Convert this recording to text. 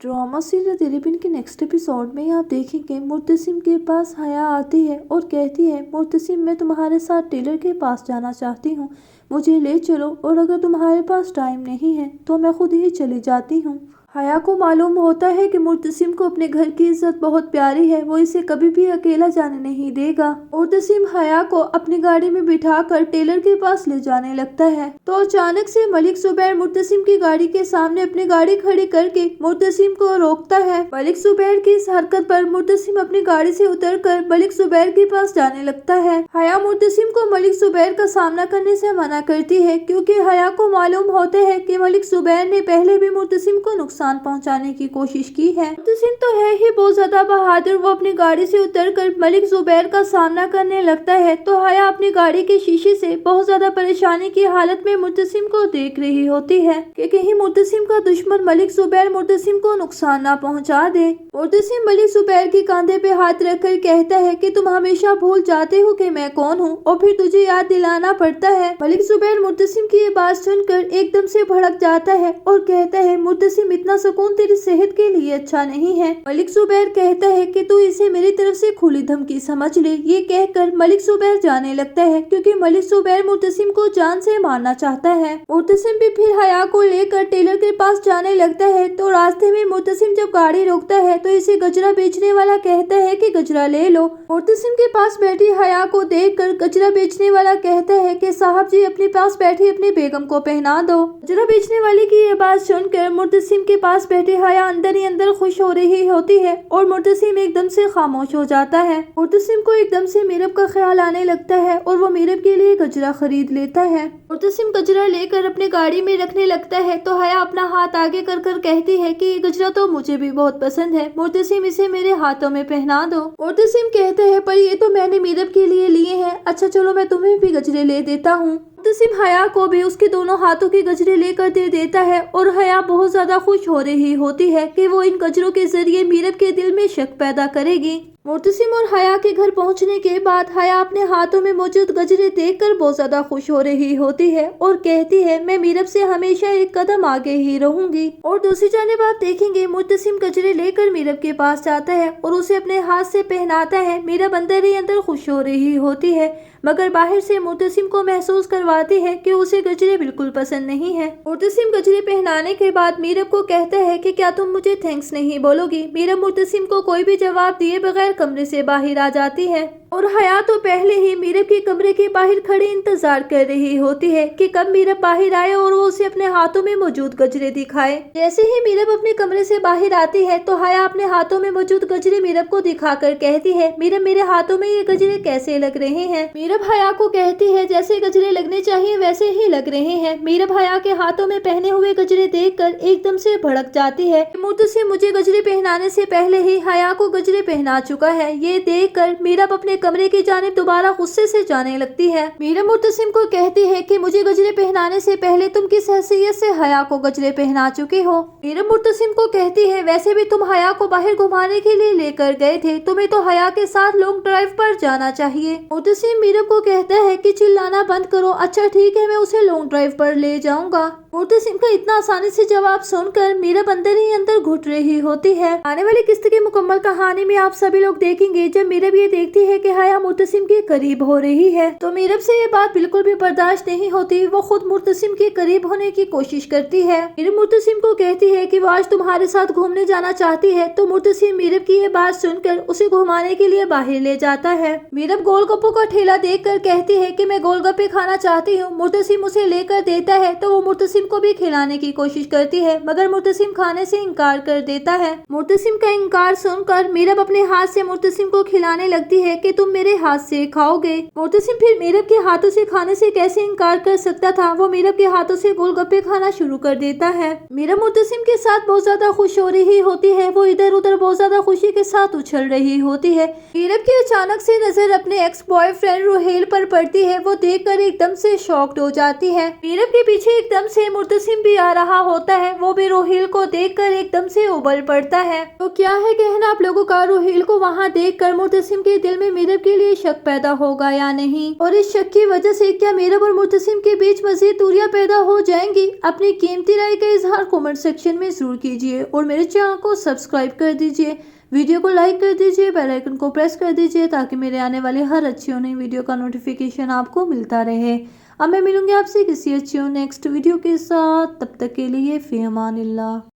Drama serial तेरेबिन के next episode में आप देखेंगे मुर्तसिम के पास हया आती है और कहती है, मुर्तसिम मैं तुम्हारे साथ टेलर के पास जाना चाहती हूँ, मुझे ले चलो और अगर तुम्हारे पास टाइम नहीं है तो मैं खुद ही चली जाती हूँ। हया को मालूम होता है कि मुर्तसिम को अपने घर की इज्जत बहुत प्यारी है, वो इसे कभी भी अकेला जाने नहीं देगा। मुर्तसिम हया को अपनी गाड़ी में बिठाकर टेलर के पास ले जाने लगता है तो अचानक से मलिक जुबैर मुर्तसिम की गाड़ी के सामने अपनी गाड़ी खड़ी करके मुर्तसिम को रोकता है। मलिक जुबैर की इस हरकत पर मुर्तसिम अपनी गाड़ी से उतरकर मलिक जुबैर के पास जाने लगता है। हया मुर्तसिम को मलिक जुबैर का सामना करने से मना करती है क्योंकि हया को मालूम होता है कि मलिक जुबैर ने पहले भी मुर्तसिम को नुकसान पहुंचाने की कोशिश की है। मुर्तसिम तो है ही बहुत ज्यादा बहादुर, वो अपनी गाड़ी से उतरकर मलिक जुबैर का सामना करने लगता है तो हया अपनी गाड़ी के शीशे से बहुत ज्यादा परेशानी की हालत में मुर्तसिम को देख रही होती है कि कहीं मुर्तसिम का दुश्मन मलिक जुबैर मुर्तसिम को नुकसान ना पहुंचा दे। मुर्तसिम मलिक जुबैर के कंधे पे हाथ रखकर कहता है कि तुम हमेशा भूल जाते हो कि मैं कौन हूँ और फिर तुझे याद दिलाना पड़ता है। मलिक जुबैर मुर्तसिम की ये बात सुनकर एकदम से भड़क जाता है और कहता है, मुर्तसिम इतना सुकून तेरी सेहत के लिए अच्छा नहीं है। मलिक जुबैर कहता है कि तू इसे मेरी तरफ से खुली धमकी समझ ले। ये कहकर मलिक जुबैर जाने लगता है क्योंकि मलिक जुबैर मुर्तसिम को जान से मारना चाहता है। मुर्तसिम भी फिर हया को लेकर टेलर के पास जाने लगता है तो रास्ते में मुर्तसिम जब गाड़ी रोकता है तो इसे गजरा बेचने वाला कहता है कि गजरा ले लो। मुर्तसिम के पास बैठी हया को देखकर गजरा बेचने वाला कहता है कि साहब जी अपने पास बैठी अपनी बेगम को पहना दो। गजरा बेचने वाले की ये बात सुनकर मुर्तसिम के पास बैठे हया अंदर ही अंदर खुश हो रही होती है और मुर्तसिम एकदम से खामोश हो जाता है। मुर्तसिम को एकदम से मीरब का ख्याल आने लगता है और वो मीरब के लिए गजरा खरीद लेता है। मुर्तसिम गजरा लेकर अपनी गाड़ी में रखने लगता है तो हया अपना हाथ आगे कर कर कहती है कि ये गजरा तो मुझे भी बहुत पसंद है, मुर्तसिम इसे मेरे हाथों में पहना दो। मुर्तसिम कहते हैं, पर ये तो मैंने मीरब के लिए लिए हैं, अच्छा चलो मैं तुम्हें भी गजरे ले देता हूँ। मुर्तसिम हया को भी उसके दोनों हाथों के गजरे लेकर दे देता है और हया बहुत ज्यादा खुश हो रही होती है कि वो इन गजरों के जरिए मीरब के दिल में शक पैदा करेगी। मुर्तसिम और हया के घर पहुंचने के बाद हया अपने हाथों में मौजूद गजरे देखकर बहुत ज्यादा खुश हो रही होती है और कहती है, मैं मीरब से हमेशा एक कदम आगे ही रहूंगी। और दूसरी जानिब आप देखेंगे मुर्तसिम गजरे लेकर मीरब के पास जाता है और उसे अपने हाथ से पहनाता है। मीरब अंदर ही अंदर खुश हो रही होती है मगर बाहर से मुर्तसिम को महसूस करवाती है कि उसे गजरे बिल्कुल पसंद नहीं है। मुर्तसिम गजरे पहनाने के बाद मीरब को कहता है कि क्या तुम मुझे थैंक्स नहीं बोलोगी। मीरब मुर्तसिम को कोई भी जवाब दिए बगैर कमरे से बाहर आ जाती है और हया तो पहले ही मीरब के कमरे के बाहर खड़ी इंतजार कर रही होती है कि कब मीरब बाहर आए और वो उसे अपने हाथों में मौजूद गजरे दिखाए। जैसे ही मीरब अपने कमरे से बाहर आती है तो हया अपने हाथों में मौजूद गजरे मीरब को दिखाकर कहती है, मीरब मेरे हाथों में ये गजरे कैसे लग रहे हैं। मीरब हया को कहती है, जैसे गजरे लगने चाहिए वैसे ही लग रहे हैं। मीरब हया के हाथों में पहने हुए गजरे देखकर एकदम से भड़क जाती है। मुर्तसिम मुझे गजरे पहनाने से पहले ही हया को गजरे पहना चुका है। ये देखकर मीरब अपने कमरे की जानिब दोबारा गुस्से से जाने लगती है। मीरब मुर्तसिम को कहती है कि मुझे गजरे पहनाने से पहले तुम किस हैसियत से हया को गजरे पहना चुकी हो। मीरब मुर्तसिम को कहती है, वैसे भी तुम हया को बाहर घुमाने के लिए लेकर गए थे, तुम्हें तो हया के साथ लॉन्ग ड्राइव पर जाना चाहिए। मुर्तसिम मीरब को कहता है कि चिल्लाना बंद करो, अच्छा ठीक है मैं उसे लॉन्ग ड्राइव पर ले जाऊंगा। मुर्तसिम का इतना आसानी से जवाब सुनकर मीरब अंदर ही अंदर घुट रही होती है। आने वाली किस्त की मुकम्मल कहानी में आप सभी लोग देखेंगे जब मीरब ये देखती है कि हया मुर्तसिम के करीब हो रही है तो मीरब से ये बात बिल्कुल भी बर्दाश्त नहीं होती। वो खुद मुर्तसिम के करीब होने की कोशिश करती है। मीरब मुर्तसिम को कहती है कि वो आज तुम्हारे साथ घूमने जाना चाहती है तो मुर्तसिम मीरब की ये बात सुनकर उसे घुमाने के लिए बाहर ले जाता है। मीरब गोलगप्पों का ठेला देखकर कहती है कि मैं गोलगप्पे खाना चाहती हूँ। मुर्तसिम उसे लेकर देता है तो वो मुर्तसिम को भी खिलाने की कोशिश करती है मगर मुर्तसिम खाने से इनकार कर देता है। मुर्तसिम का इनकार सुनकर मीरब अपने हाथ से मुर्तसिम को खिलाने लगती है कि तुम मेरे हाथ से खाओगे। मुर्तसिम फिर मीरब के हाथों से खाने से कैसे इनकार कर सकता था, वो मीरब के हाथों से गोलगप्पे खाना शुरू कर देता है। मीरब मुर्तसिम के साथ बहुत ज्यादा खुश हो रही होती है, वो इधर उधर बहुत ज्यादा खुशी के साथ उछल रही होती है। मीरब की अचानक से नजर अपने एक्स बॉयफ्रेंड रोहेल पर पड़ती है, वो देखकर एकदम से शॉक्ड हो जाती है। मीरब के पीछे एकदम से मुर्तसिम भी आ रहा होता है। वो भी रोहिल को देखकर एकदम से उबल पड़ता है। तो क्या है कहना आप लोगों का, रोहिल को वहाँ देखकर मुर्तसिम के दिल में मीरब के लिए शक पैदा होगा या नहीं, और इस शक की वजह से क्या मीरब और मुर्तसिम के बीच मजीद दूरियां पैदा हो जाएंगी? अपनी कीमती राय का इजहार कमेंट सेक्शन में जरूर कीजिए और मेरे चैनल को सब्सक्राइब कर दीजिए, वीडियो को लाइक कर दीजिए, बेल आइकन को प्रेस कर दीजिए ताकि मेरे आने वाले हर अच्छी और नई वीडियो का नोटिफिकेशन आपको मिलता रहे। अब मैं मिलूंगी आपसे किसी अच्छी और नेक्स्ट वीडियो के साथ, तब तक के लिए फी अमानिल्लाह।